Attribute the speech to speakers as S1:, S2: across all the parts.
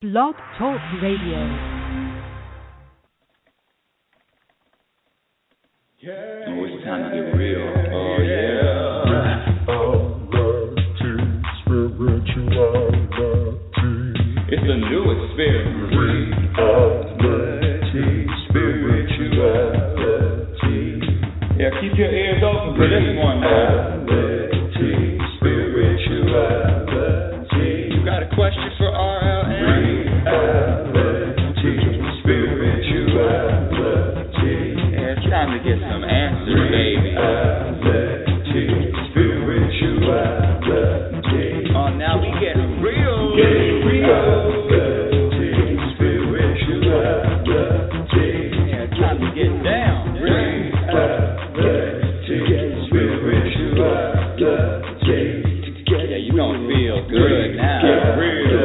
S1: Blog Talk Radio.
S2: Oh, it's time to get real. Oh, yeah. It's a new experience. Spirituality. Yeah, keep your ears open for this one, man. Spirituality. You got a question for RLN? Spirituality. Yeah, it's time to get some answers, baby. Spirituality. Oh, now we get real. Yeah, it's time to get down. Yeah, you gonna feel good now. Real good.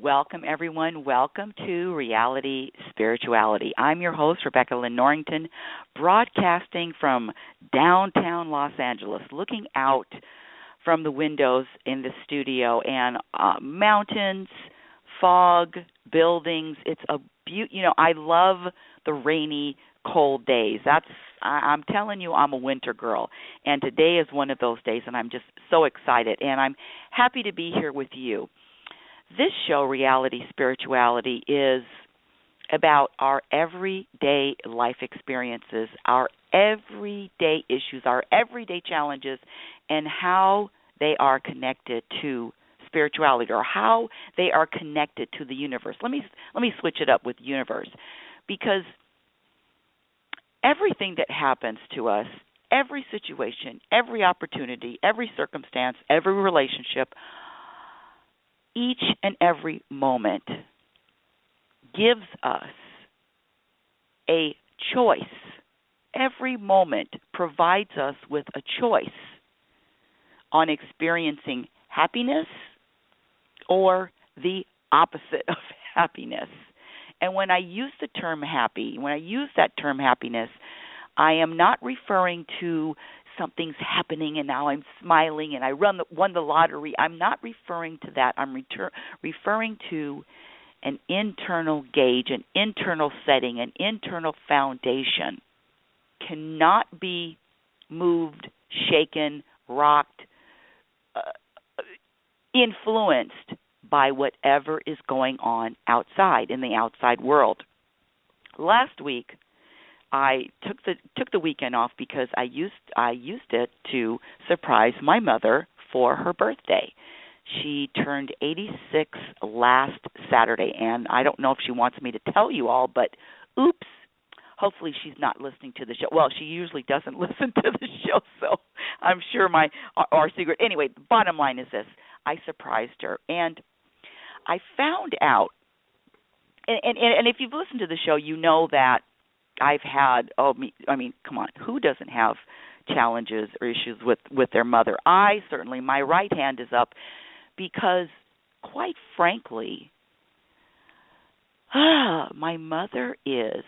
S3: Welcome, everyone. Welcome to Reality Spirituality. I'm your host, Rebecca Lynn Norrington, broadcasting from downtown Los Angeles, looking out from the windows in the studio and mountains, fog, buildings. It's a I love the rainy, cold days. I'm telling you, I'm a winter girl, and today is one of those days, and I'm just so excited, and I'm happy to be here with you. This show, Reality Spirituality, is about our everyday life experiences, our everyday issues, our everyday challenges, and how they are connected to spirituality, or how they are connected to the universe. Let me switch it up with universe, because everything that happens to us, every situation, every opportunity, every circumstance, every relationship, each and every moment gives us a choice. Every moment provides us with a choice on experiencing happiness or the opposite of happiness. And when I use the term happy, when I use that term happiness, I am not referring to something's happening and now I'm smiling and I won the lottery. I'm not referring to that. I'm referring to an internal gauge, an internal setting, an internal foundation. Cannot be moved, shaken, rocked, influenced by whatever is going on outside, in the outside world. Last week, I took the weekend off because I used it to surprise my mother for her birthday. She turned 86 last Saturday, and I don't know if she wants me to tell you all, but oops. Hopefully she's not listening to the show. Well, she usually doesn't listen to the show, so I'm sure our secret. Anyway, the bottom line is this. I surprised her, and I found out, and if you've listened to the show, you know that I've had, come on, who doesn't have challenges or issues with their mother? My right hand is up, because quite frankly, my mother is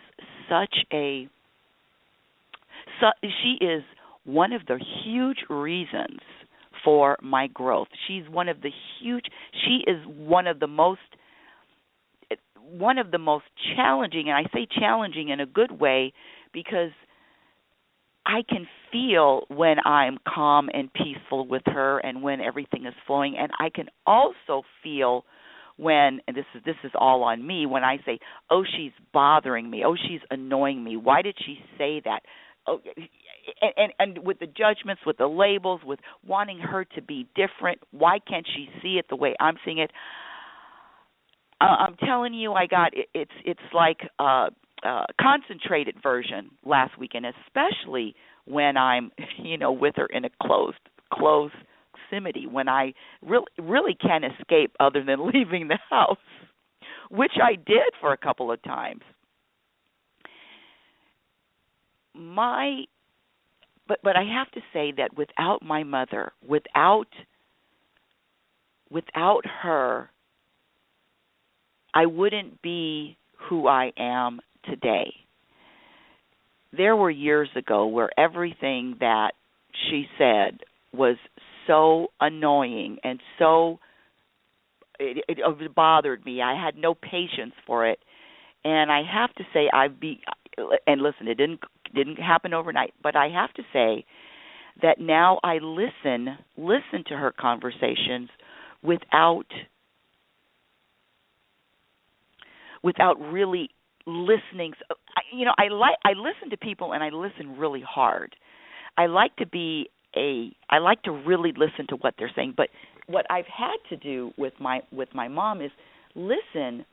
S3: she is one of the huge reasons for my growth. She is one of the most challenging, and I say challenging in a good way, because I can feel when I'm calm and peaceful with her and when everything is flowing, and I can also feel when, and this is all on me, when I say, oh, she's bothering me, oh, she's annoying me, why did she say that? Oh, and with the judgments, with the labels, with wanting her to be different, why can't she see it the way I'm seeing it? I'm telling you, it's like a concentrated version last weekend, especially when I'm, with her in a close proximity, when I really can't escape other than leaving the house, which I did for a couple of times. But I have to say that without my mother, without her, I wouldn't be who I am today. There were years ago where everything that she said was so annoying and so it bothered me. I had no patience for it. And I have to say, and listen, it didn't happen overnight, but I have to say that now I listen to her conversations without really listening. I listen to people, and I listen really hard. I like to really listen to what they're saying. But what I've had to do with my mom is listen,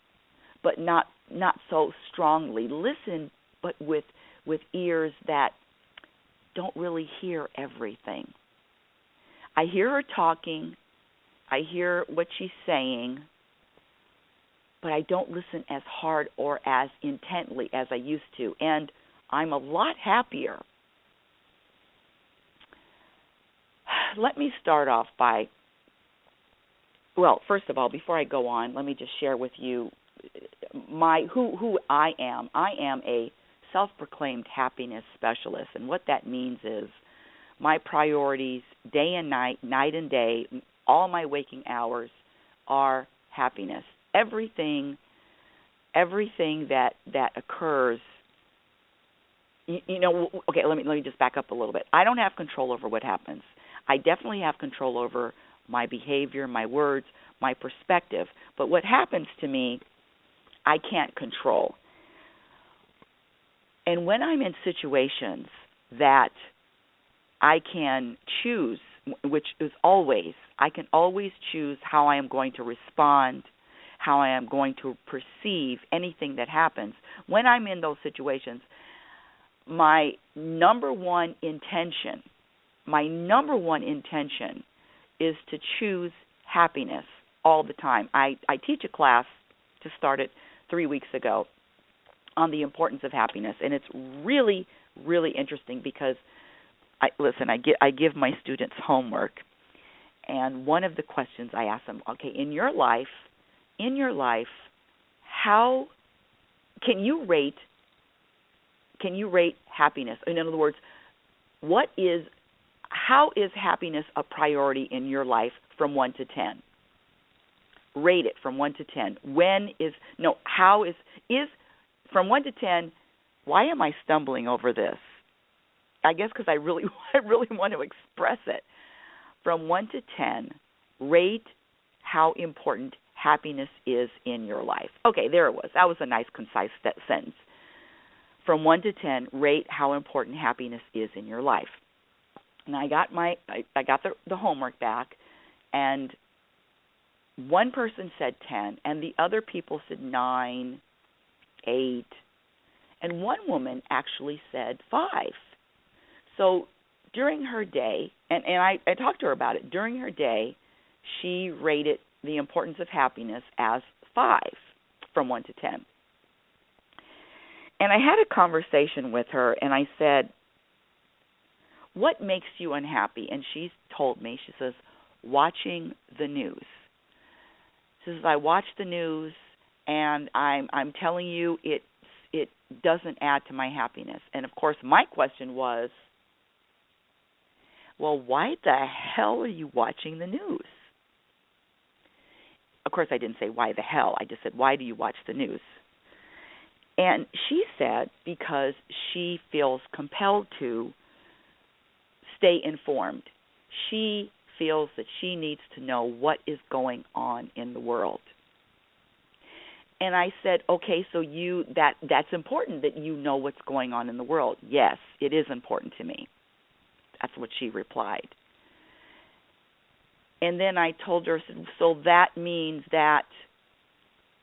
S3: but not so strongly. Listen, but with ears that don't really hear everything. I hear her talking. I hear what she's saying, but I don't listen as hard or as intently as I used to. And I'm a lot happier. Let me start off by, well, first of all, before I go on, let me just share with you who I am. I am a self-proclaimed happiness specialist, and what that means is my priorities, day and night and day, all my waking hours are happiness. Everything that occurs. Okay, let me just back up a little bit. I don't have control over what happens. I definitely have control over my behavior, my words, my perspective. But what happens to me, I can't control. And when I'm in situations that I can choose, which is always, I can always choose how I am going to respond, how I am going to perceive anything that happens. When I'm in those situations, my number one intention is to choose happiness all the time. I teach a class, just started 3 weeks ago, on the importance of happiness, and it's really, really interesting because, I give my students homework, and one of the questions I ask them, okay, in your life, how can you rate happiness? In other words, how is happiness a priority in your life from 1 to 10? Rate it from 1 to 10. How is from 1 to 10, why am I stumbling over this? I guess because I really want to express it. From 1 to 10, rate how important happiness is in your life. Okay, there it was. That was a nice, concise sentence. From 1 to 10, rate how important happiness is in your life. And I got the homework back, and one person said 10, and the other people said 9, 8, and one woman actually said 5. So during her day, and I talked to her about it, during her day, she rated the importance of happiness as 5 from 1 to 10. And I had a conversation with her, and I said, what makes you unhappy? And she told me, she says, watching the news. She says, I watch the news, and I'm telling you, it doesn't add to my happiness. And, of course, my question was, well, why the hell are you watching the news? Of course, I didn't say why the hell. I just said, why do you watch the news? And she said because she feels compelled to stay informed. She feels that she needs to know what is going on in the world. And I said, okay, so that's important that you know what's going on in the world. Yes, it is important to me. That's what she replied. And then I told her, so that means that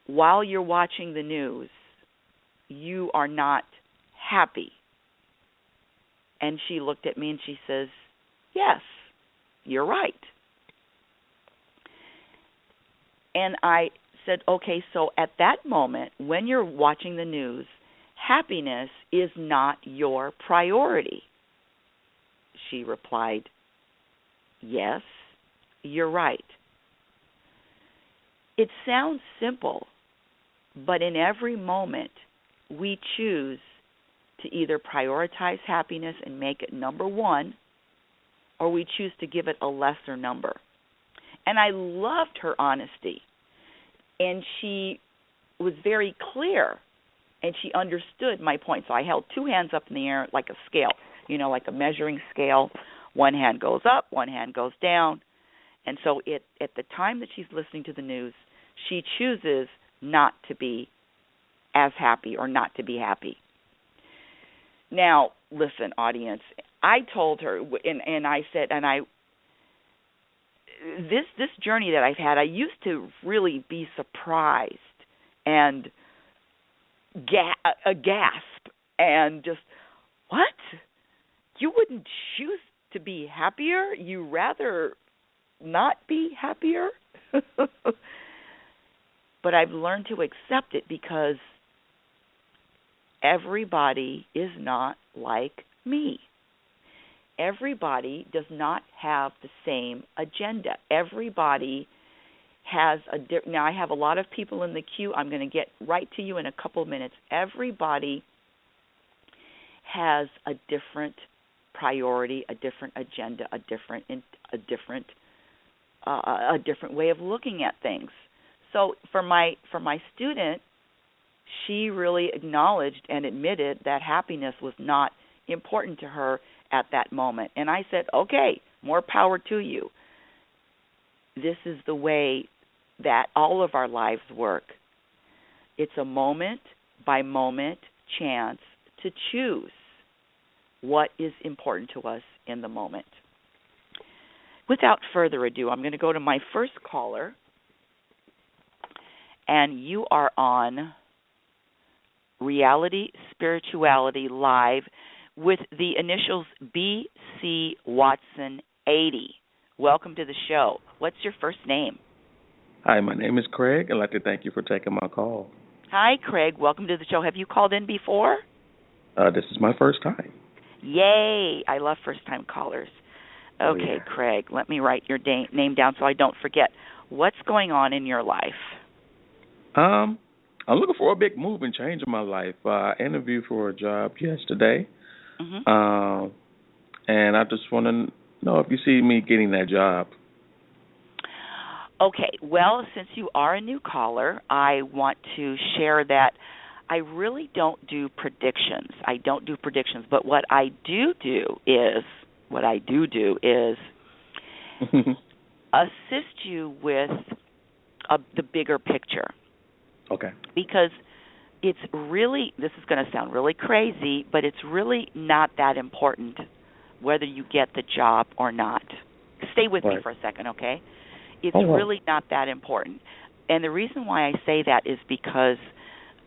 S3: while you're watching the news, you are not happy. And she looked at me and she says, yes, you're right. And I said, okay, so at that moment, when you're watching the news, happiness is not your priority. She replied, yes, you're right. It sounds simple, but in every moment, we choose to either prioritize happiness and make it number one, or we choose to give it a lesser number. And I loved her honesty. And she was very clear, and she understood my point. So I held two hands up in the air like a scale, like a measuring scale. One hand goes up, one hand goes down. And so at the time that she's listening to the news, she chooses not to be as happy or not to be happy. Now, listen, audience, I told her, and I said, this journey that I've had, I used to really be surprised and gasp and just, what? You wouldn't choose to be happier? You rather not be happier? But I've learned to accept it because everybody is not like me. Everybody does not have the same agenda. Everybody has now I have a lot of people in the queue. I'm going to get right to you in a couple of minutes. Everybody has a different priority, a different agenda, a different way of looking at things. So for my student, she really acknowledged and admitted that happiness was not important to her at that moment. And I said, okay, more power to you. This is the way that all of our lives work. It's a moment-by-moment chance to choose what is important to us in the moment. Without further ado, I'm going to go to my first caller, and you are on Reality Spirituality Live with the initials BC Watson 80. Welcome to the show. What's your first name?
S4: Hi, my name is Craig. I'd like to thank you for taking my call.
S3: Hi, Craig. Welcome to the show. Have you called in before?
S4: This is my first time.
S3: Yay. I love first-time callers. Okay,
S4: Oh, yeah.
S3: Craig, let me write your name down so I don't forget. What's going on in your life?
S4: I'm looking for a big move and change in my life. I interviewed for a job yesterday,
S3: Mm-hmm.
S4: and I just want to know if you see me getting that job.
S3: Okay, well, since you are a new caller, I want to share that I really don't do predictions. But what I do is assist you with the bigger picture.
S4: Okay.
S3: Because it's really, this is going to sound really crazy, but it's really not that important whether you get the job or not. Stay with me for a second, okay? It's really not that important. And the reason why I say that is because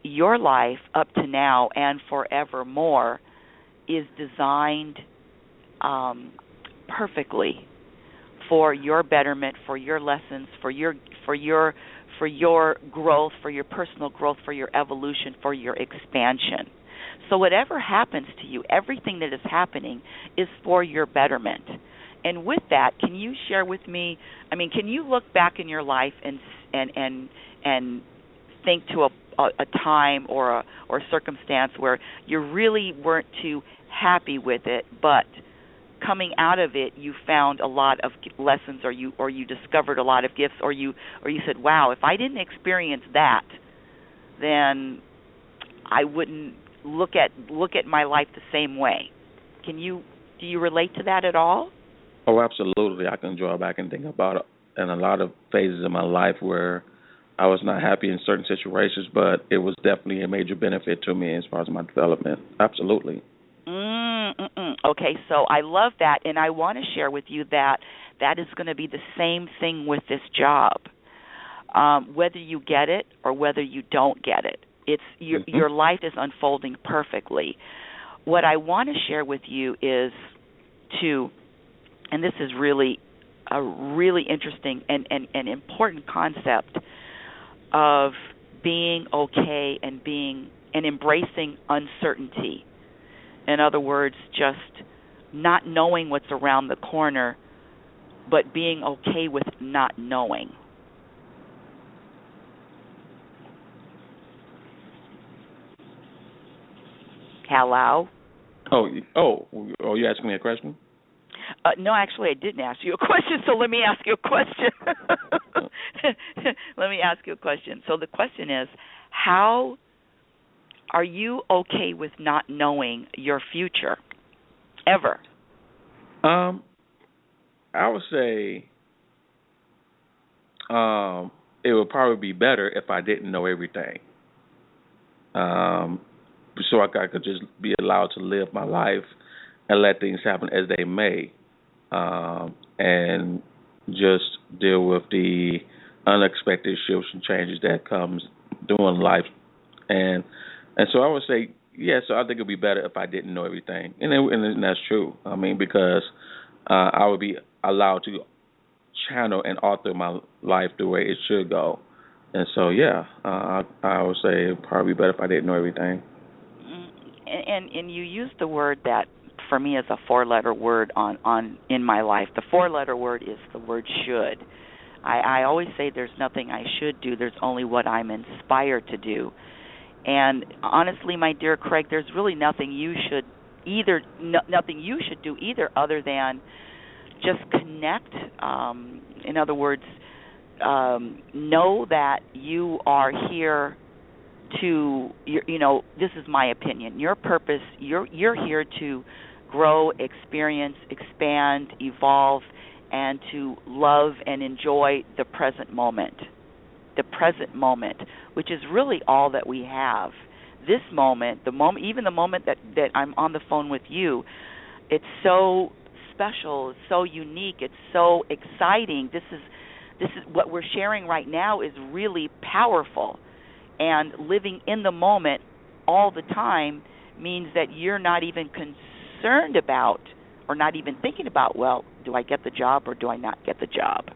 S3: your life up to now and forevermore is designed perfectly for your betterment, for your lessons, for your growth, for your personal growth, for your evolution, for your expansion. So whatever happens to you, everything that is happening is for your betterment. And with that, can you share with me, can you look back in your life and think to a time or a circumstance where you really weren't too happy with it, but coming out of it, you found a lot of lessons, or you discovered a lot of gifts, or you said, "Wow, if I didn't experience that, then I wouldn't look at my life the same way." Do you relate to that at all?
S4: Oh, absolutely. I can draw back and think about it in a lot of phases of my life where I was not happy in certain situations, but it was definitely a major benefit to me as far as my development. Absolutely.
S3: Okay, so I love that, and I want to share with you that is going to be the same thing with this job. Whether you get it or whether you don't get it, it's your life is unfolding perfectly. What I want to share with you is and this is really a really interesting and important concept of being okay and embracing uncertainty. In other words, just not knowing what's around the corner, but being okay with not knowing. Hello?
S4: Oh, you asking me a question?
S3: No, actually, I didn't ask you a question, so let me ask you a question. Let me ask you a question. So the question is, how are you okay with not knowing your future, ever?
S4: I would say it would probably be better if I didn't know everything. So I could just be allowed to live my life and let things happen as they may, and just deal with the unexpected shifts and changes that comes during life. And so I would say, yeah, so I think it would be better if I didn't know everything. And that's true. I mean, because I would be allowed to channel and author my life the way it should go. And so, yeah, I would say it would probably be better if I didn't know everything.
S3: And you used the word that for me is a four-letter word on in my life. The four-letter word is the word should. I always say there's nothing I should do. There's only what I'm inspired to do. And honestly, my dear Craig, there's really nothing you should do either, other than just connect. In other words, know that you are here to, this is my opinion. Your purpose, you're here to grow, experience, expand, evolve, and to love and enjoy the present moment. The present moment, which is really all that we have. This moment, even the moment that I'm on the phone with you, it's so special, it's so unique, it's so exciting. This is what we're sharing right now is really powerful. And living in the moment all the time means that you're not even concerned about or not even thinking about, well, do I get the job or do I not get the job?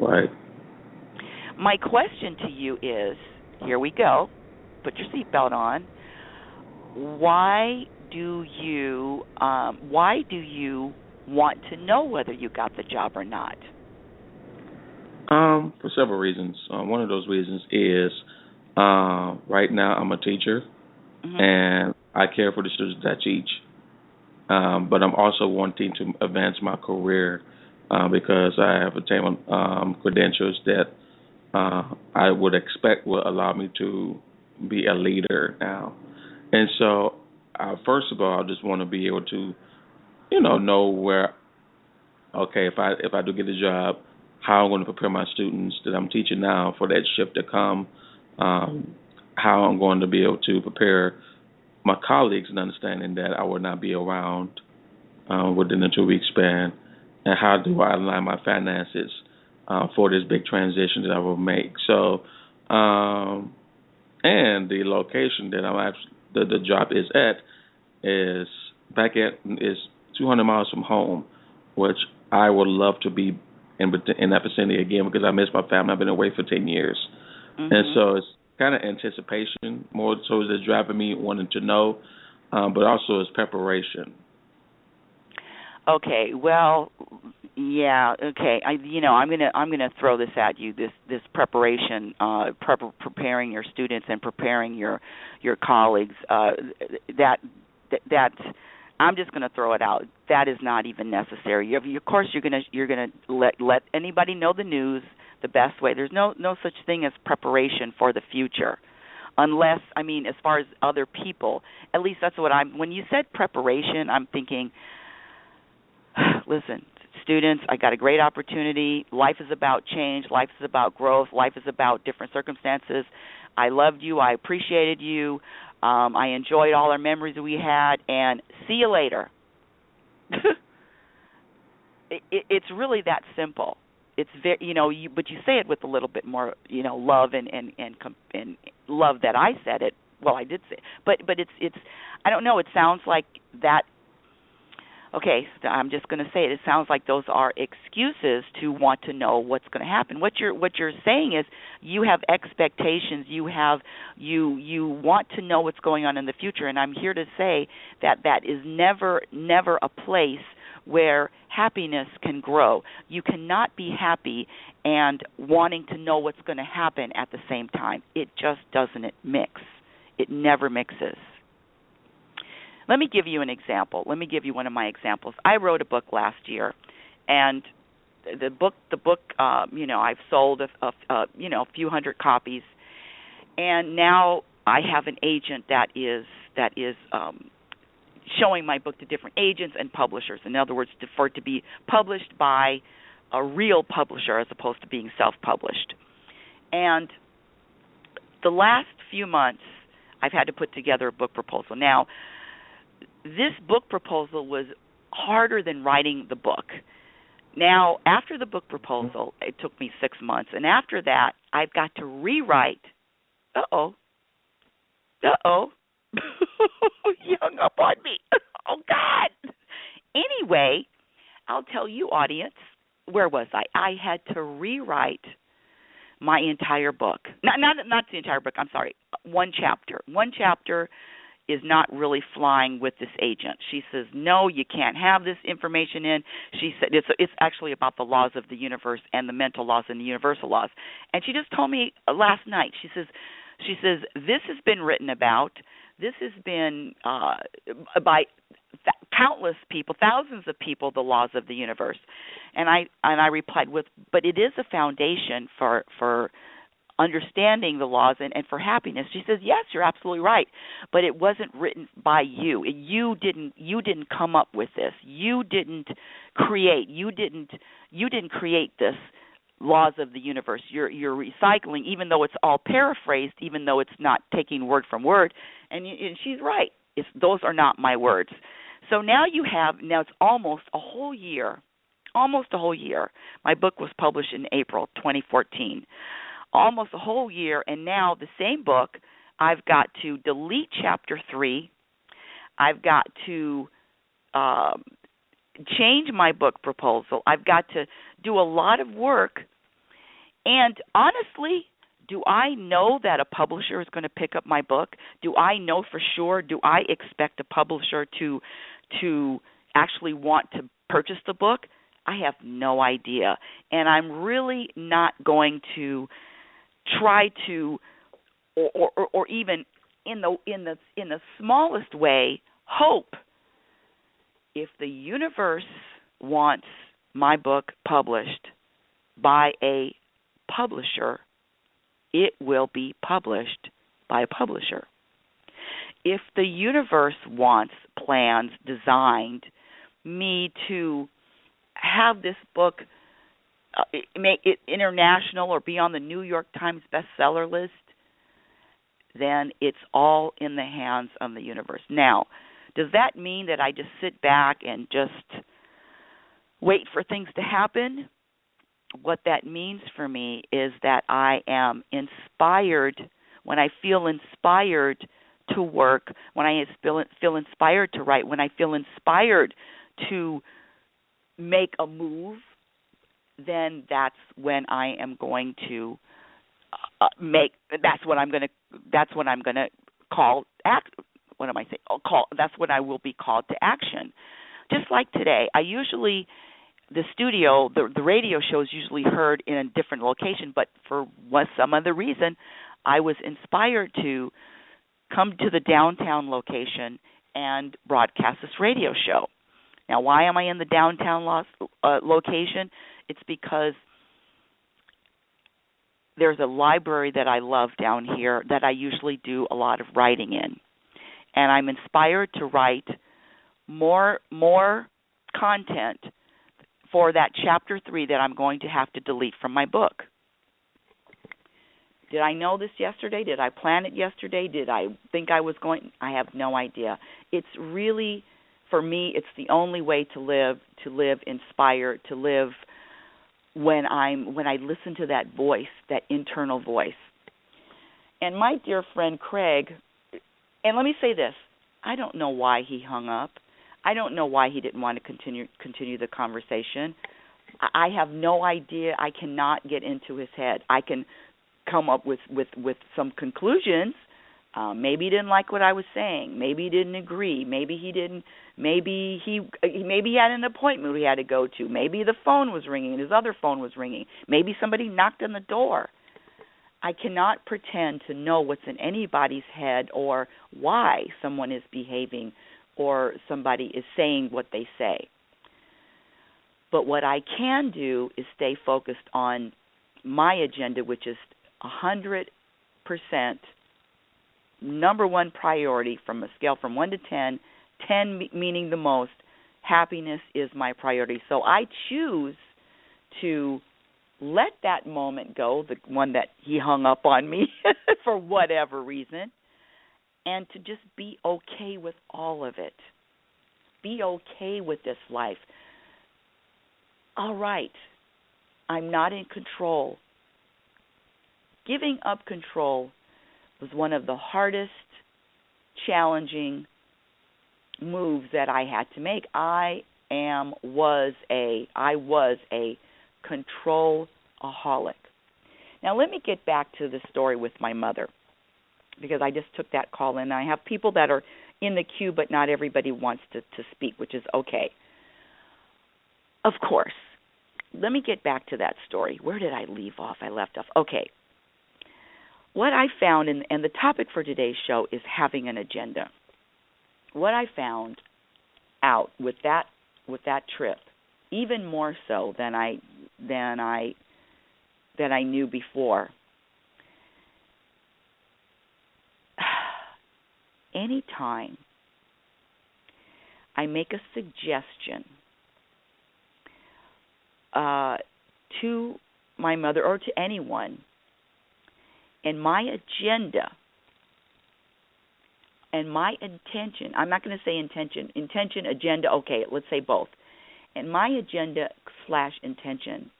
S4: Right.
S3: My question to you is, here we go, put your seatbelt on. Why do you want to know whether you got the job or not?
S4: For several reasons. One of those reasons is right now I'm a teacher, and I care for the students that I teach. But I'm also wanting to advance my career because I have attained credentials that I would expect will allow me to be a leader now. And so, first of all, I just want to be able to, know where, okay, if I do get a job, how I'm going to prepare my students that I'm teaching now for that shift to come, how I'm going to be able to prepare my colleagues in understanding that I will not be around within a 2-week span, and how do I align my finances for this big transition that I will make. So, and the location that the job is at is 200 miles from home, which I would love to be in that vicinity again because I miss my family. I've been away for 10 years. And so it's kind of anticipation, more so is driving me wanting to know, but also it's preparation.
S3: Okay, well, yeah, okay. I'm gonna throw this at you. This preparation, preparing your students and preparing your colleagues. That I'm just gonna throw it out. That is not even necessary. Of course, you're gonna let anybody know the news the best way. There's no such thing as preparation for the future, unless, as far as other people. At least that's what when you said preparation, I'm thinking, listen, students, I got a great opportunity. Life is about change. Life is about growth. Life is about different circumstances. I loved you. I appreciated you. I enjoyed all our memories that we had, and see you later. It's really that simple. It's very, but you say it with a little bit more, love and love that I said it. Well, I did say it, but it's I don't know. It sounds like that. Okay, so I'm just going to say it. It sounds like those are excuses to want to know what's going to happen. What you're saying is you have expectations. You want to know what's going on in the future, and I'm here to say that is never a place where happiness can grow. You cannot be happy and wanting to know what's going to happen at the same time. It just doesn't mix. It never mixes. Let me give you an example. Let me give you one of my examples. I wrote a book last year, and the book, I've sold a few hundred copies, and now I have an agent that is showing my book to different agents and publishers. In other words, for it to be published by a real publisher as opposed to being self-published. And the last few months, I've had to put together a book proposal. Now, this book proposal was harder than writing the book. Now, after the book proposal, it took me 6 months, and after that, I've got to rewrite. Uh-oh. You hung up on me. Oh, God. Anyway, I'll tell you, audience, where was I? I had to rewrite my entire book. Not the entire book, I'm sorry. One chapter. One chapter is not really flying with this agent. She says, no, you can't have this information in. She said it's actually about the laws of the universe and the mental laws and the universal laws. And she just told me last night, she says, this has been written about. This has been by countless people, thousands of people, the laws of the universe. And I replied with, but it is a foundation for understanding the laws and for happiness. She says, yes, you're absolutely right, but it wasn't written by you. You didn't come up with this. You didn't create this laws of the universe. You're recycling, even though it's all paraphrased, even though it's not taking word from word. And she's right. Those are not my words. So now it's almost a whole year. My book was published in April 2014. Almost a whole year, and now the same book, I've got to delete Chapter 3. I've got to change my book proposal. I've got to do a lot of work. And honestly, do I know that a publisher is going to pick up my book? Do I know for sure? Do I expect a publisher to actually want to purchase the book? I have no idea. And I'm really not going to try to, or even in the smallest way, hope. If the universe wants my book published by a publisher, it will be published by a publisher. If the universe wants, plans, designed me to have this book make it international or be on the New York Times bestseller list, then it's all in the hands of the universe. Now, does that mean that I just sit back and just wait for things to happen? What that means for me is that I am inspired, when I feel inspired to work, when I feel inspired to write, when I feel inspired to make a move, then that's when I am going to that's what I'm going to call act. What am I saying? That's when I will be called to action. Just like today, the studio, the radio show is usually heard in a different location, but for some other reason, I was inspired to come to the downtown location and broadcast this radio show. Now, why am I in the downtown location? It's because there's a library that I love down here that I usually do a lot of writing in. And I'm inspired to write more content for that Chapter 3 that I'm going to have to delete from my book. Did I know this yesterday? Did I plan it yesterday? Did I think I was going? I have no idea. It's really, for me, it's the only way to live inspired, to live when I listen to that voice, that internal voice. And my dear friend Craig, and let me say this, I don't know why he hung up. I don't know why he didn't want to continue the conversation. I have no idea. I cannot get into his head. I can come up with some conclusions. Maybe he didn't like what I was saying. Maybe he didn't agree. Maybe he didn't. Maybe he had an appointment he had to go to. Maybe the phone was ringing and his other phone was ringing. Maybe somebody knocked on the door. I cannot pretend to know what's in anybody's head or why someone is behaving or somebody is saying what they say. But what I can do is stay focused on my agenda, which is 100% number one priority from a scale from 1 to 10, 10 meaning the most. Happiness is my priority. So I choose to let that moment go, the one that he hung up on me for whatever reason, and to just be okay with all of it. Be okay with this life. All right, I'm not in control. Giving up control was one of the hardest, challenging moves that I had to make. I was a control-aholic. Now let me get back to the story with my mother, because I just took that call in. I have people that are in the queue, but not everybody wants to speak, which is okay. Of course. Let me get back to that story. Where did I leave off? I left off. Okay. What I found, and the topic for today's show is having an agenda. What I found out with that trip, even more so than I knew before. Anytime I make a suggestion to my mother or to anyone, and my agenda and my intention, I'm not going to say intention, agenda, okay, let's say both. And my agenda / intention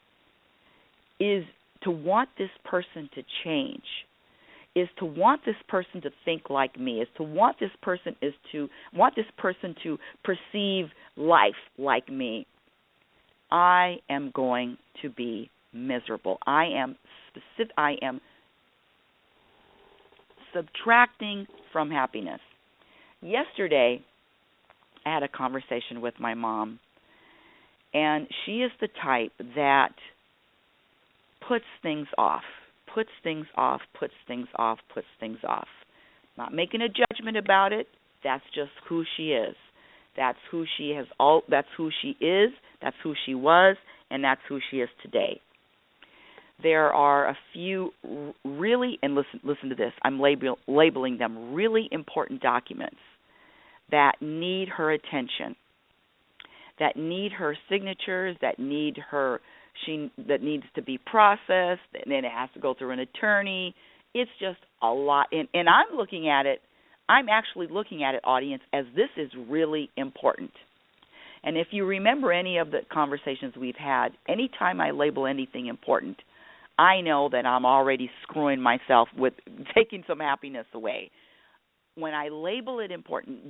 S3: is to want this person to change, is to want this person to think like me, is to want this person to perceive life like me. I am going to be miserable. I am subtracting from happiness. Yesterday, I had a conversation with my mom, and she is the type that puts things off. Not making a judgment about it. That's just who she is. That's who she is. That's who she was, and that's who she is today. There are a few really, and listen to this, I'm labeling them really important documents that need her attention, that need her signatures, that needs to be processed, and then it has to go through an attorney. It's just a lot. And I'm actually looking at it, audience, as this is really important. And if you remember any of the conversations we've had, anytime I label anything important, I know that I'm already screwing myself with taking some happiness away. When I label it important,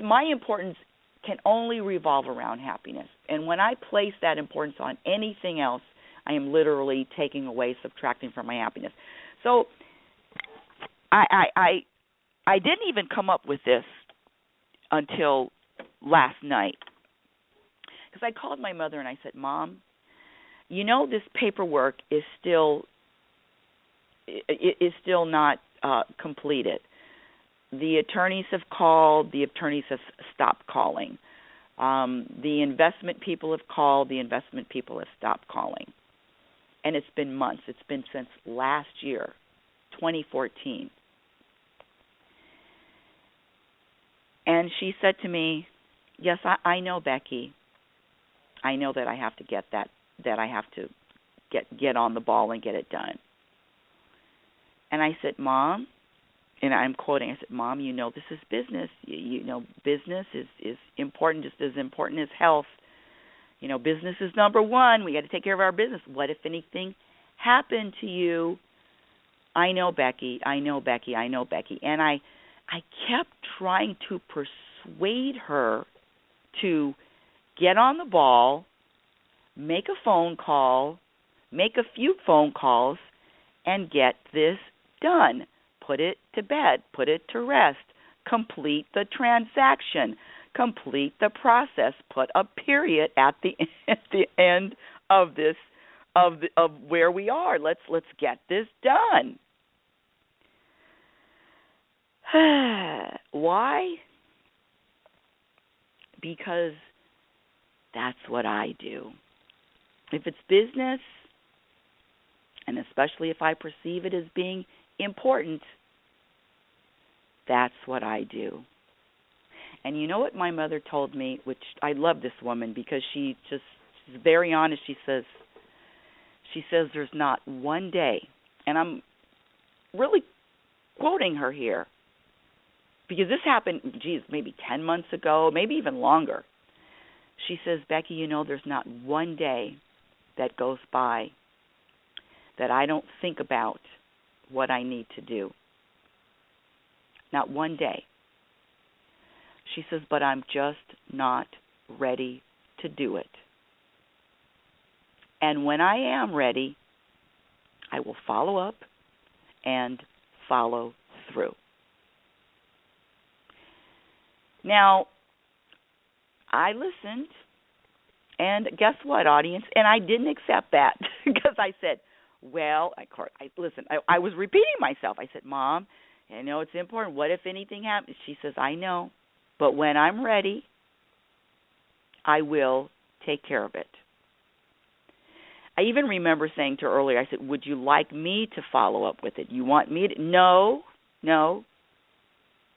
S3: my importance can only revolve around happiness. And when I place that importance on anything else, I am literally taking away, subtracting from my happiness. So I didn't even come up with this until last night, because I called my mother and I said, Mom, this paperwork is still not completed. The attorneys have called. The attorneys have stopped calling. The investment people have called. The investment people have stopped calling. And it's been months. It's been since last year, 2014. And she said to me, yes, I know, Becky. I know that I have to get on the ball and get it done. And I said, Mom, and I'm quoting, I said, Mom, this is business. Business is important, just as important as health. Business is number one. We got to take care of our business. What if anything happened to you? I know, Becky. And I kept trying to persuade her to get on the ball, make a phone call, make a few phone calls, and get this done. Put it to bed. Put it to rest. Complete the transaction. Complete the process. Put a period at the end of this of where we are. Let's get this done. Why? Because that's what I do. If it's business, and especially if I perceive it as being important, that's what I do. And you know what my mother told me, which I love this woman because she's very honest. She says there's not one day, and I'm really quoting her here, because this happened, maybe 10 months ago, maybe even longer. She says, Becky, you know, there's not one day that goes by that I don't think about what I need to do. Not one day. She says, but I'm just not ready to do it. And when I am ready, I will follow up and follow through. Now, I listened, and guess what, audience? And I didn't accept that because I said, well, I was repeating myself. I said, Mom, I know it's important. What if anything happens? She says, I know, but when I'm ready, I will take care of it. I even remember saying to her earlier, I said, would you like me to follow up with it? You want me to? No.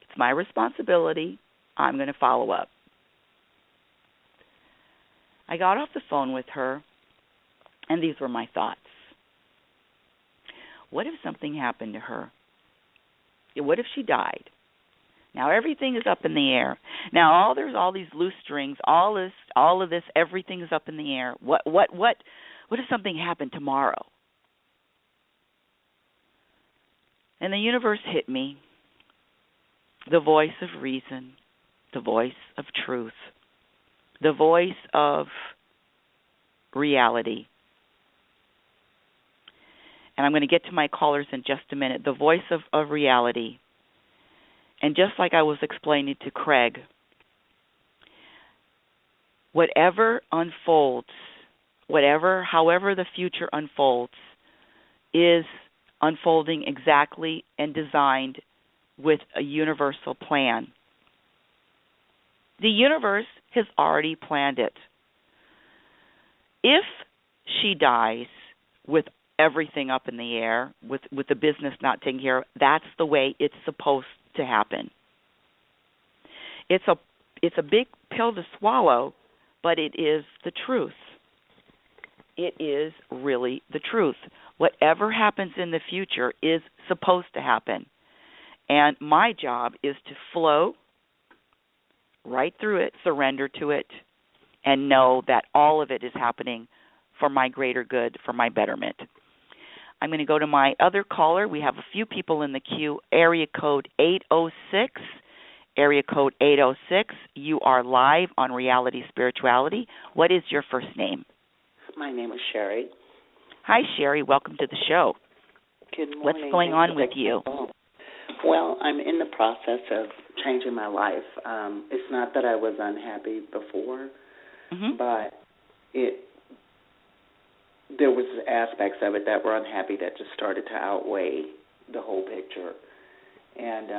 S3: It's my responsibility. I'm going to follow up. I got off the phone with her, and these were my thoughts. What if something happened to her? What if she died? Now everything is up in the air. Now there's all these loose strings, all of this, everything is up in the air. What if something happened tomorrow? And the universe hit me. The voice of reason, the voice of truth, the voice of reality. And I'm going to get to my callers in just a minute. The voice of reality. And just like I was explaining to Craig, whatever unfolds, however the future unfolds, is unfolding exactly and designed with a universal plan. The universe has already planned it. If she dies with everything up in the air, with the business not taken care of, that's the way it's supposed to happen. It's a big pill to swallow, but it is the truth. It is really the truth. Whatever happens in the future is supposed to happen. And my job is to flow right through it, surrender to it, and know that all of it is happening for my greater good, for my betterment. I'm going to go to my other caller. We have a few people in the queue. Area code 806. Area code 806. You are live on Reality Spirituality. What is your first name?
S5: My name is Sherry.
S3: Hi, Sherry. Welcome to the show.
S5: Good morning.
S3: What's going on with you?
S5: Well, I'm in the process of changing my life. It's not that I was unhappy before, but there was aspects of it that were unhappy that just started to outweigh the whole picture. And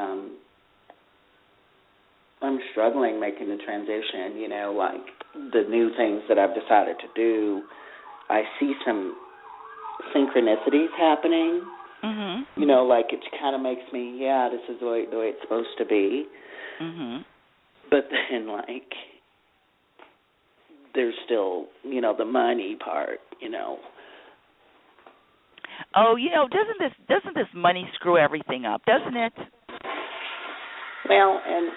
S5: I'm struggling making the transition, like the new things that I've decided to do. I see some synchronicities happening. Like it kind of makes me, this is the way it's supposed to be. But then, like, there's still, the money part,
S3: Oh, doesn't this money screw everything up, doesn't it?
S5: Well, and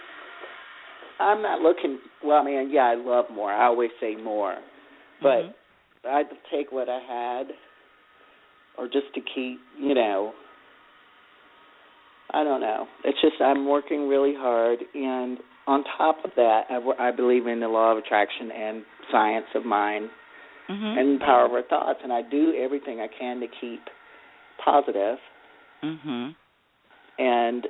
S5: I'm not looking, I love more. I always say more. But I'd take what I had, or just to keep, I don't know. It's just I'm working really hard, and on top of that, I believe in the law of attraction and science of mind and the power of our thoughts, and I do everything I can to keep positive. And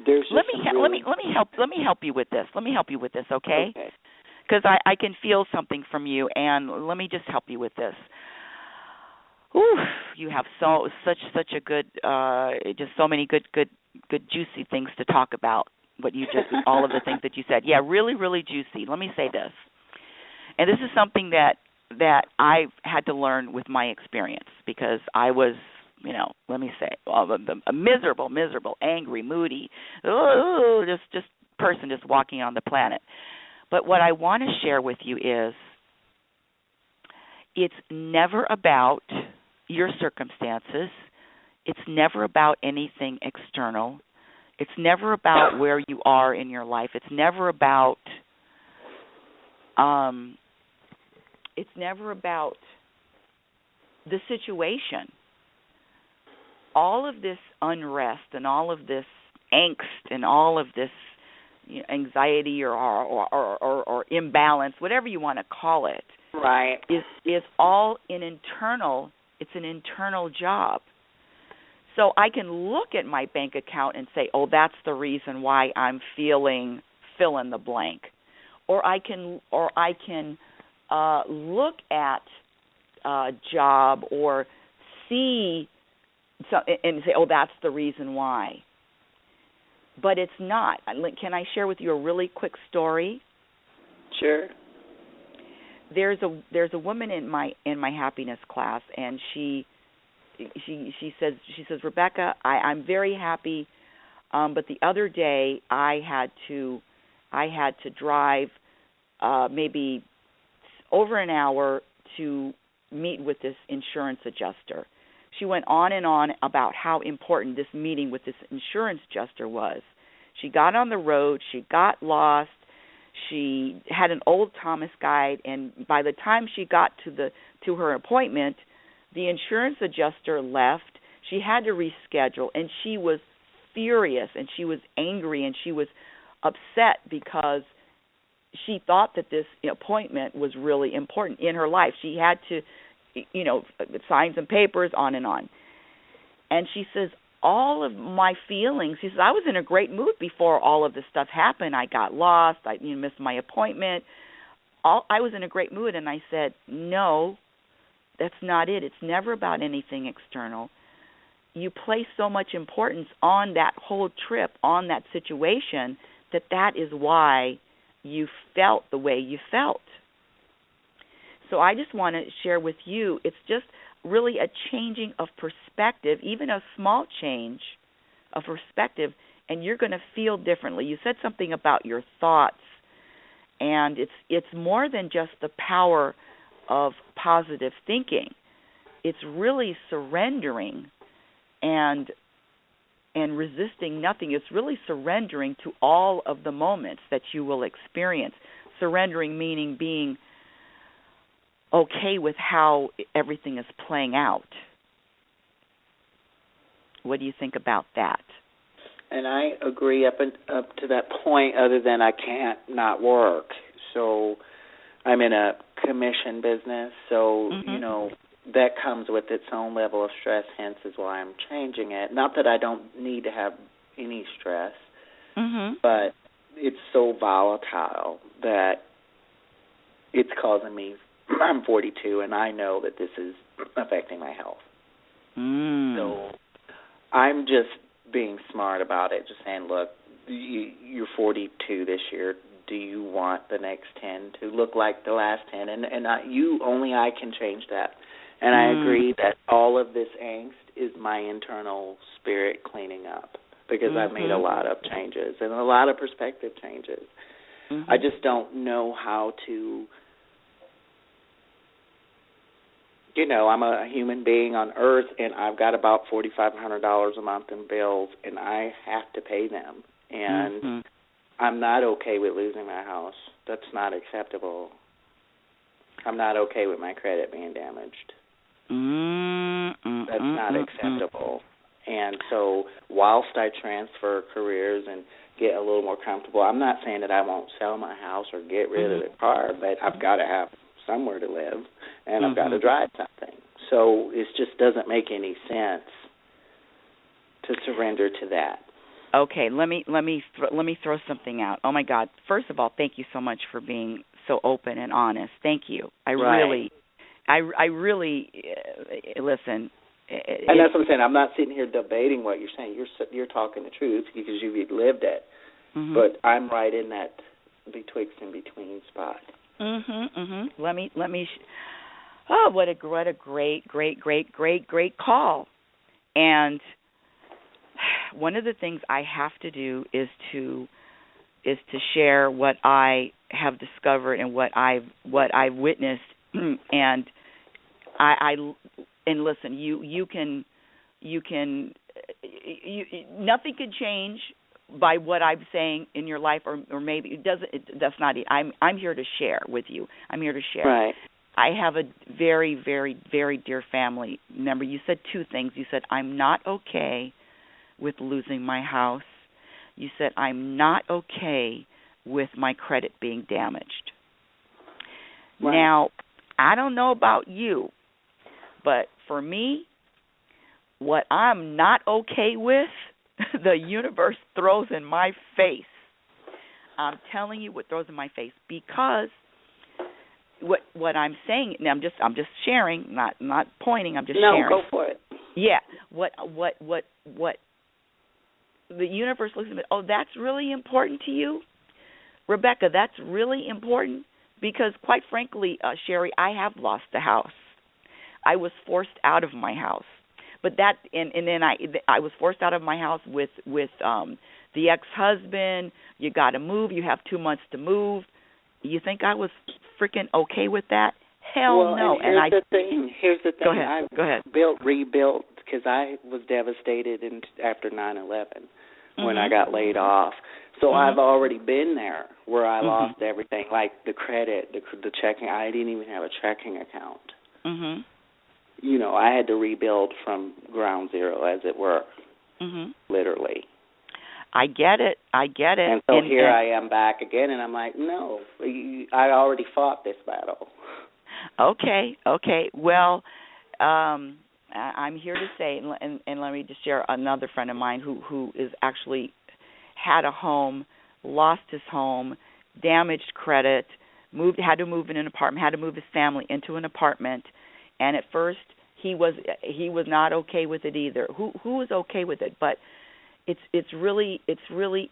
S5: there's just
S3: let me help you with this. Okay? because I can feel something from you, and let me just help you with this. Ooh, you have such a good, just so many good juicy things to talk about. What you just, all of the things that you said, yeah, really, really juicy. Let me say this, and this is something that I've had to learn with my experience, because I was, let me say, a miserable, angry, moody, just person just walking on the planet. But what I want to share with you is, it's never about your circumstances. It's never about anything external. It's never about where you are in your life. It's never about the situation. All of this unrest and all of this angst and all of this anxiety or imbalance, whatever you want to call it,
S5: right,
S3: is all an internal. It's an internal job. So I can look at my bank account and say, oh, that's the reason why I'm feeling fill in the blank, or I can look at a job or see and say, oh, that's the reason why. But it's not. Can I share with you a really quick story?
S5: Sure.
S3: There's a woman in my happiness class, and she says, Rebecca, I'm very happy, but the other day I had to drive maybe over an hour to meet with this insurance adjuster. She went on and on about how important this meeting with this insurance adjuster was. She got on the road, she got lost, she had an old Thomas guide, and by the time she got to her appointment, the insurance adjuster left. She had to reschedule, and she was furious, and she was angry, and she was upset because she thought that this appointment was really important in her life. She had to, sign some papers, on and on. And she says, all of my feelings, she says, I was in a great mood before all of this stuff happened. I got lost. I missed my appointment. I was in a great mood, and I said, no, that's not it. It's never about anything external. You place so much importance on that whole trip, on that situation, that is why you felt the way you felt. So I just want to share with you, it's just really a changing of perspective, even a small change of perspective, and you're going to feel differently. You said something about your thoughts, and it's more than just the power of positive thinking. It's really surrendering and resisting nothing. It's really surrendering to all of the moments that you will experience. Surrendering meaning being okay with how everything is playing out. What do you think about that?
S5: And I agree up to that point, other than I can't not work. So I'm in a commission business, so, that comes with its own level of stress, hence is why I'm changing it. Not that I don't need to have any stress, but it's so volatile that it's causing me, I'm 42, and I know that this is affecting my health. So I'm just being smart about it, just saying, look, you're 42 this year. Do you want the next 10 to look like the last 10? And I can change that. And I agree that all of this angst is my internal spirit cleaning up, because I've made a lot of changes and a lot of perspective changes. I just don't know how to, I'm a human being on earth, and I've got about $4,500 a month in bills, and I have to pay them. And I'm not okay with losing my house. That's not acceptable. I'm not okay with my credit being damaged. That's not acceptable. And so whilst I transfer careers and get a little more comfortable, I'm not saying that I won't sell my house or get rid of the car, but I've got to have somewhere to live, and I've got to drive something. So it just doesn't make any sense to surrender to that.
S3: Okay, let me throw something out. Oh my God! First of all, thank you so much for being so open and honest. Thank you. I really listen.
S5: And that's what I'm saying. I'm not sitting here debating what you're saying. You're talking the truth because you've lived it. Mm-hmm. But I'm right in that betwixt and between spot.
S3: Let me. Oh, what a great call. And one of the things I have to do is to share what I have discovered and what I've witnessed. And and listen, you can nothing can change by what I'm saying in your life, or maybe it doesn't. That's not it. I'm here to share with you. I'm here to share.
S5: Right.
S3: I have a very, very, very dear family member. You said two things. You said, I'm not okay with losing my house. You said, I'm not okay with my credit being damaged. Right. Now, I don't know about you, but for me, what I'm not okay with, the universe throws in my face. I'm telling you what throws in my face, because what I'm saying, and I'm just sharing, not pointing. I'm just sharing.
S5: No, go for it.
S3: Yeah. What the universe looks at me. Oh, that's really important to you, Rebecca. That's really important, because quite frankly, Sherry, I have lost a house. I was forced out of my house, but that and then I was forced out of my house with the ex-husband. You got to move. You have 2 months to move. You think I was freaking okay with that? Hell no.
S5: And here's the thing.
S3: Go ahead.
S5: Rebuilt, because I was devastated after 9/11 when I got laid off. So I've already been there where I lost everything, like the credit, the checking. I didn't even have a checking account. You know, I had to rebuild from ground zero, as it were, literally.
S3: I get it.
S5: And so here I am back again, and I'm like, no, I already fought this battle.
S3: Okay. Well, I'm here to say, and let me just share another friend of mine who is actually had a home, lost his home, damaged credit, had to move in an apartment, had to move his family into an apartment, and at first he was not okay with it either. Who was okay with it? But it's really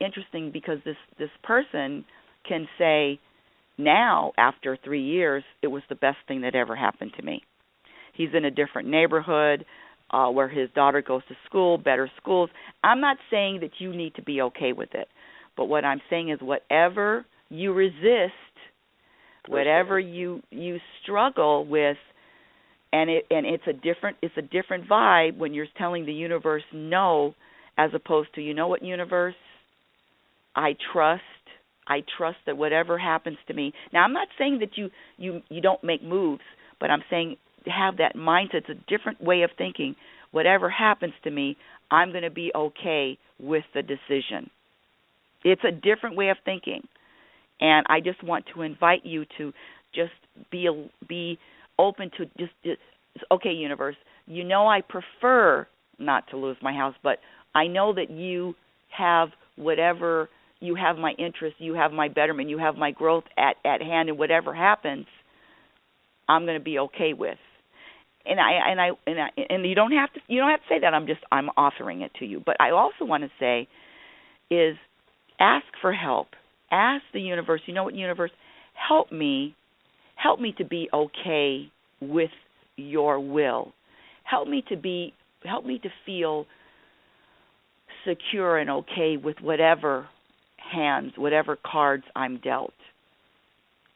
S3: interesting, because this person can say now, after 3 years, it was the best thing that ever happened to me. He's in a different neighborhood where his daughter goes to school, better schools. I'm not saying that you need to be okay with it, but what I'm saying is whatever you resist, whatever you struggle with, and it's a different vibe when you're telling the universe no, as opposed to, you know what, universe, I trust that whatever happens to me. Now, I'm not saying that you don't make moves, but I'm saying have that mindset. It's a different way of thinking. Whatever happens to me, I'm going to be okay with the decision. It's a different way of thinking. And I just want to invite you to just be open to just okay, universe, you know I prefer not to lose my house, but I know that you have whatever, you have my interest, you have my betterment, you have my growth at hand, and whatever happens, I'm going to be okay with. And you don't have to say that. I'm offering it to you. But I also want to say is ask for help. Ask the universe. You know what, universe? Help me to be okay with your will. Help me to feel secure and okay with whatever cards I'm dealt.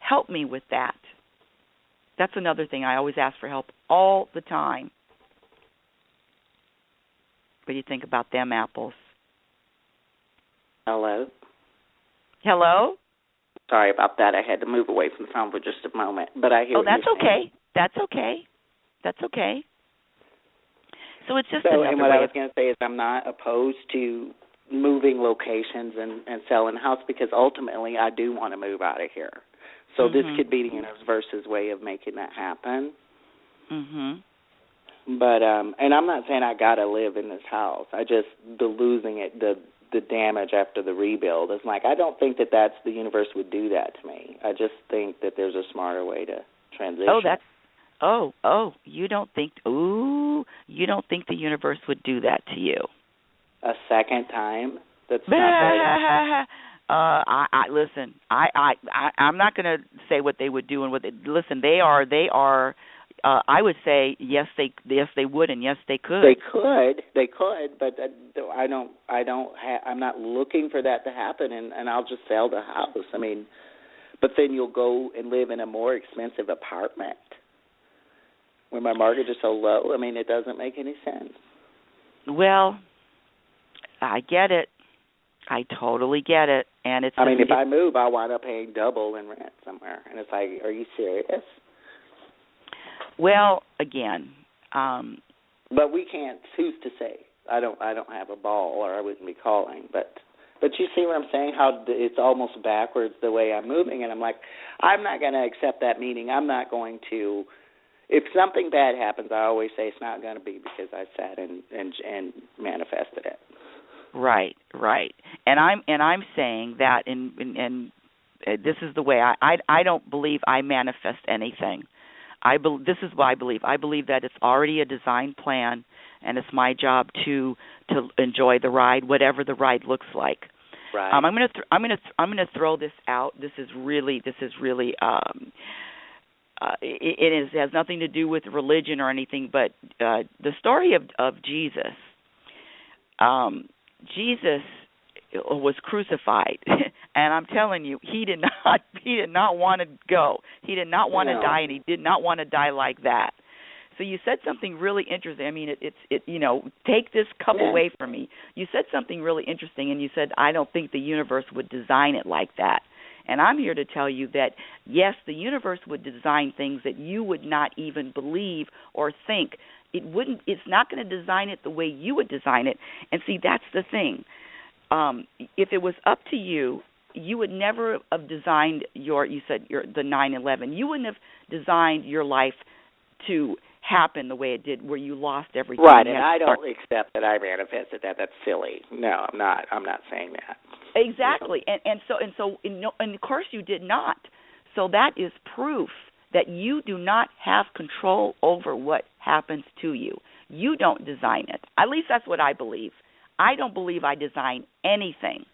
S3: Help me with that. That's another thing. I always ask for help all the time. What do you think about them apples?
S5: Hello?
S3: Sorry
S5: about that. I had to move away from the phone for just a moment. But I hear.
S3: Oh, that's okay. That's okay. So it's just another
S5: and what I was going to say is I'm not opposed to moving locations and selling a house, because ultimately I do want to move out of here. So this could be the universe's way of making that happen. But and I'm not saying I got to live in this house. The losing it, the the damage after the rebuild. It's like, I don't think that the universe would do that to me. I just think that there's a smarter way to transition.
S3: You don't think the universe would do that to you?
S5: A second time? That's not right.
S3: Listen, I'm not going to say what they would do and what they listen. They are. I would say yes, they would, and yes, they could.
S5: They could, but I'm not looking for that to happen, and I'll just sell the house. I mean, but then you'll go and live in a more expensive apartment when my mortgage is so low. I mean, it doesn't make any sense.
S3: Well, I get it. I totally get it, and it's.
S5: I mean, if I move, I'll wind up paying double in rent somewhere, and it's like, are you serious?
S3: Well, again,
S5: but we can't. Who's to say? I don't have a ball, or I wouldn't be calling. But you see what I'm saying? How it's almost backwards the way I'm moving, and I'm like, I'm not going to accept that meaning. I'm not going to. If something bad happens, I always say it's not going to be because I sat and manifested it. Right.
S3: And I'm saying that, and this is the way I don't believe I manifest anything. This is what I believe. I believe that it's already a design plan, and it's my job to enjoy the ride, whatever the ride looks like.
S5: Right.
S3: I'm gonna throw this out. This is really. It has nothing to do with religion or anything, but the story of Jesus. Jesus was crucified, and I'm telling you, he did not want to go. He did not want to die, and he did not want to die like that. So you said something really interesting. I mean, take this cup away from me. You said something really interesting, and you said, I don't think the universe would design it like that. And I'm here to tell you that, yes, the universe would design things that you would not even believe or think. It's not going to design it the way you would design it. And see, that's the thing. If it was up to you, you would never have designed the 9/11. You wouldn't have designed your life to happen the way it did, where you lost everything.
S5: Right, and I don't accept that I manifested that. That's silly. No, I'm not. I'm not saying that.
S3: Exactly, and of course you did not. So that is proof that you do not have control over what happens to you. You don't design it. At least that's what I believe. I don't believe I design anything.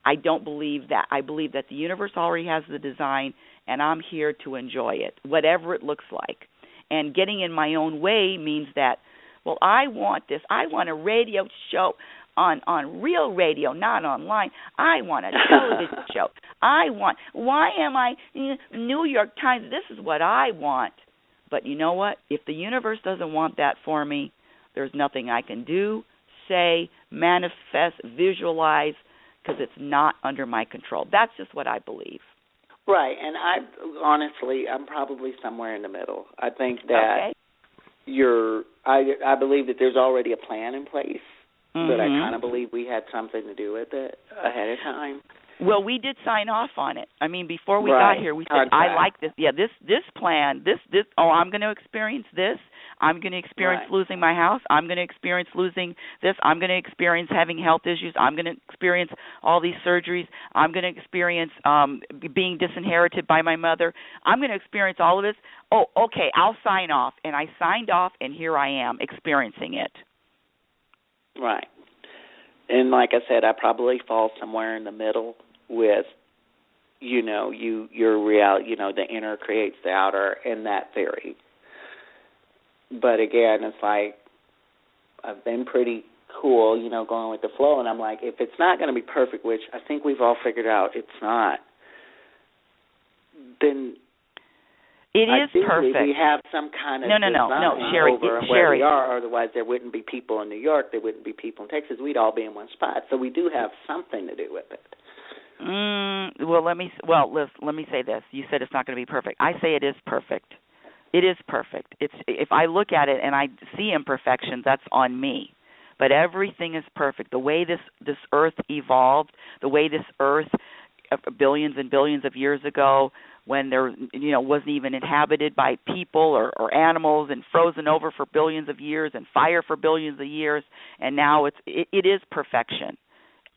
S3: I don't believe that. I believe that the universe already has the design, and I'm here to enjoy it, whatever it looks like. And getting in my own way means that, well, I want this. I want a radio show on real radio, not online. I want a television show. Why am I New York Times? This is what I want. But you know what? If the universe doesn't want that for me, there's nothing I can do, say, manifest, visualize, because it's not under my control. That's just what I believe.
S5: Right, and I'm probably somewhere in the middle. I think that I believe that there's already a plan in place, but I kind of believe we had something to do with it ahead of time.
S3: Well, we did sign off on it. I mean, before we got here, we said, I like this. Yeah, this plan, this. Oh, I'm going to experience this. I'm going to experience losing my house. I'm going to experience losing this. I'm going to experience having health issues. I'm going to experience all these surgeries. I'm going to experience being disinherited by my mother. I'm going to experience all of this. Oh, okay, I'll sign off. And I signed off, and here I am experiencing it.
S5: Right. And like I said, I probably fall somewhere in the middle with, your reality, the inner creates the outer in that theory. But again, it's like I've been pretty cool, going with the flow. And I'm like, if it's not going to be perfect, which I think we've all figured out it's not, then
S3: it is perfect.
S5: We have some kind of
S3: no, Sherry,
S5: over where we are. Otherwise, there wouldn't be people in New York. There wouldn't be people in Texas. We'd all be in one spot. So we do have something to do with it.
S3: Let me say this. You said it's not going to be perfect. I say it is perfect. It is perfect. If I look at it and I see imperfections, that's on me. But everything is perfect. The way this earth evolved, the way this earth billions and billions of years ago, when there wasn't even inhabited by people or animals, and frozen over for billions of years, and fire for billions of years, and now it is perfection.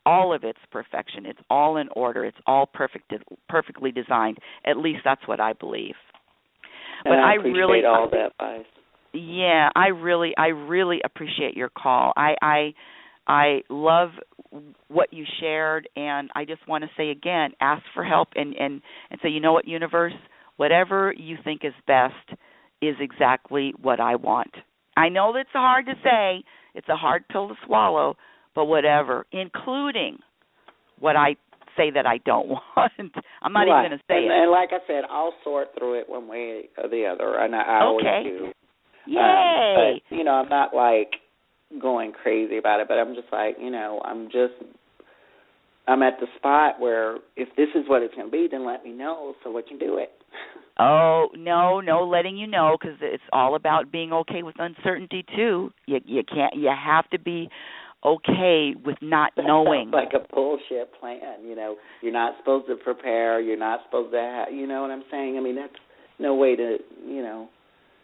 S3: all of it's perfection. It's all in order. It's all perfectly designed. At least that's what I believe.
S5: And
S3: but
S5: I appreciate all that advice.
S3: Yeah, I really appreciate your call. I love what you shared, and I just want to say again, ask for help and say, you know what, universe, whatever you think is best is exactly what I want. I know that's hard to say. It's a hard pill to swallow, but whatever, including what I say that I don't want. I'm not even going to say it.
S5: And like I said, I'll sort through it one way or the other, and I always do.
S3: Yay!
S5: But, I'm not like going crazy about it, but I'm just like, I'm at the spot where if this is what it's going to be, then let me know so we can do it.
S3: Oh, no letting you know, because it's all about being okay with uncertainty too. You have to be okay with not knowing.
S5: Like a bullshit plan, You're not supposed to prepare. You're not supposed to have, you know what I'm saying? I mean, that's no way to,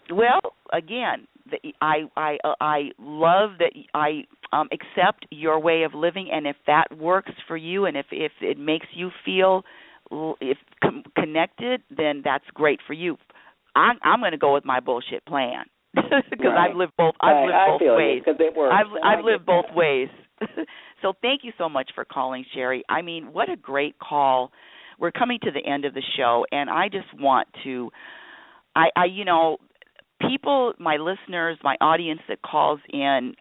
S3: Well, again, I love that I accept your way of living, and if that works for you, and if it makes you feel connected, then that's great for you. I'm going to go with my bullshit plan because I've lived both. I've lived both ways.
S5: Because it works.
S3: I've lived both ways. So thank you so much for calling, Sherry. I mean, what a great call. We're coming to the end of the show, and I just want to, people, my listeners, my audience that calls in,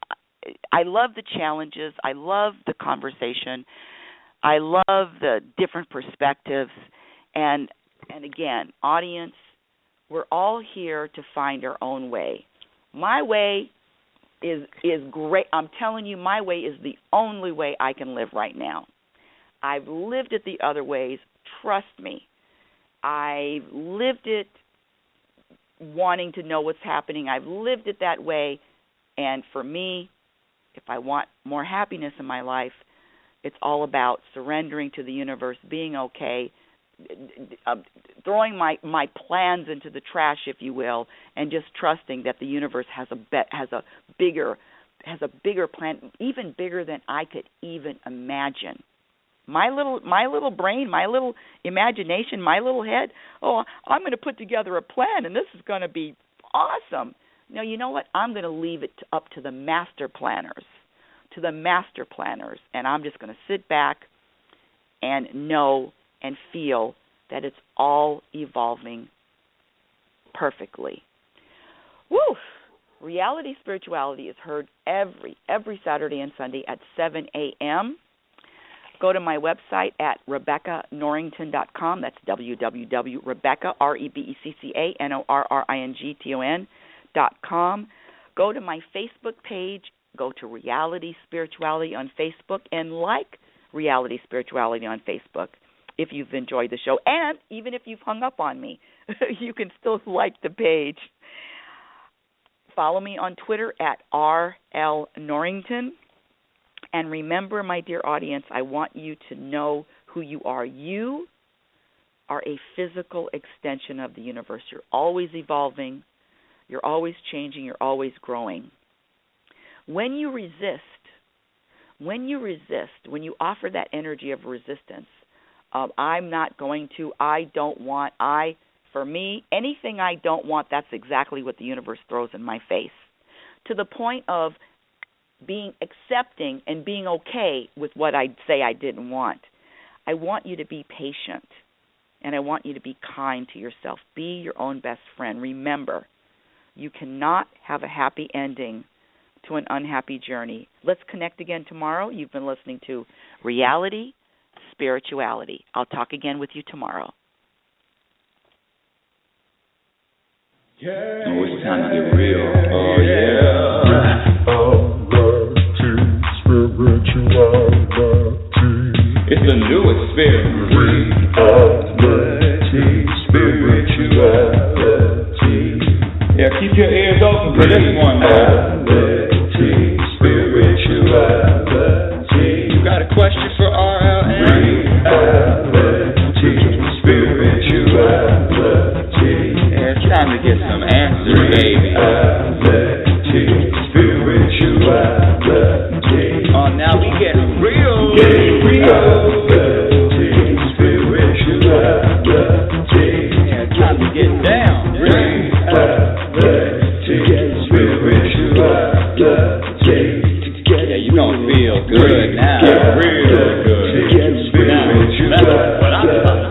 S3: I love the challenges. I love the conversation. I love the different perspectives. And again, audience, we're all here to find our own way. My way is great. I'm telling you, my way is the only way I can live right now. I've lived it the other ways. Trust me. I've lived it wanting to know what's happening. I've lived it that way. And for me, if I want more happiness in my life, it's all about surrendering to the universe, being okay, throwing my plans into the trash, if you will, and just trusting that the universe has a bigger plan, even bigger than I could even imagine. My little brain, my little imagination, my little head, I'm going to put together a plan, and this is going to be awesome. No, you know what? I'm going to leave it up to the master planners, and I'm just going to sit back and know and feel that it's all evolving perfectly. Woo! Reality Spirituality is heard every Saturday and Sunday at 7 a.m. Go to my website at RebeccaNorrington.com. That's www.Rebecca, RebeccaNorrington.com. Go to my Facebook page. Go to Reality Spirituality on Facebook and like Reality Spirituality on Facebook if you've enjoyed the show. And even if you've hung up on me, you can still like the page. Follow me on Twitter at RLNorrington. And remember, my dear audience, I want you to know who you are. You are a physical extension of the universe. You're always evolving. You're always changing. You're always growing. When you resist, when you offer that energy of resistance, I'm not going to, I don't want, for me, anything I don't want, that's exactly what the universe throws in my face. To the point of being accepting and being okay with what I say I didn't want. I want you to be patient, and I want you to be kind to yourself. Be your own best friend. Remember, you cannot have a happy ending to an unhappy journey. Let's connect again tomorrow. You've been listening to Reality Spirituality. I'll talk again with you tomorrow.
S2: Yeah. Oh, it's time to get real. Oh, yeah. It's a new experience. Reality Spirituality. Yeah, keep your ears open for this one, man. Reality Spirituality. You got a question for RLN? Reality Spirituality. Yeah, it's time to get some answers, baby. Reality Spirituality. Oh, now we get real. Time to get down. Yeah, you gonna feel good now. Real good. Now, that's what I'm talking about.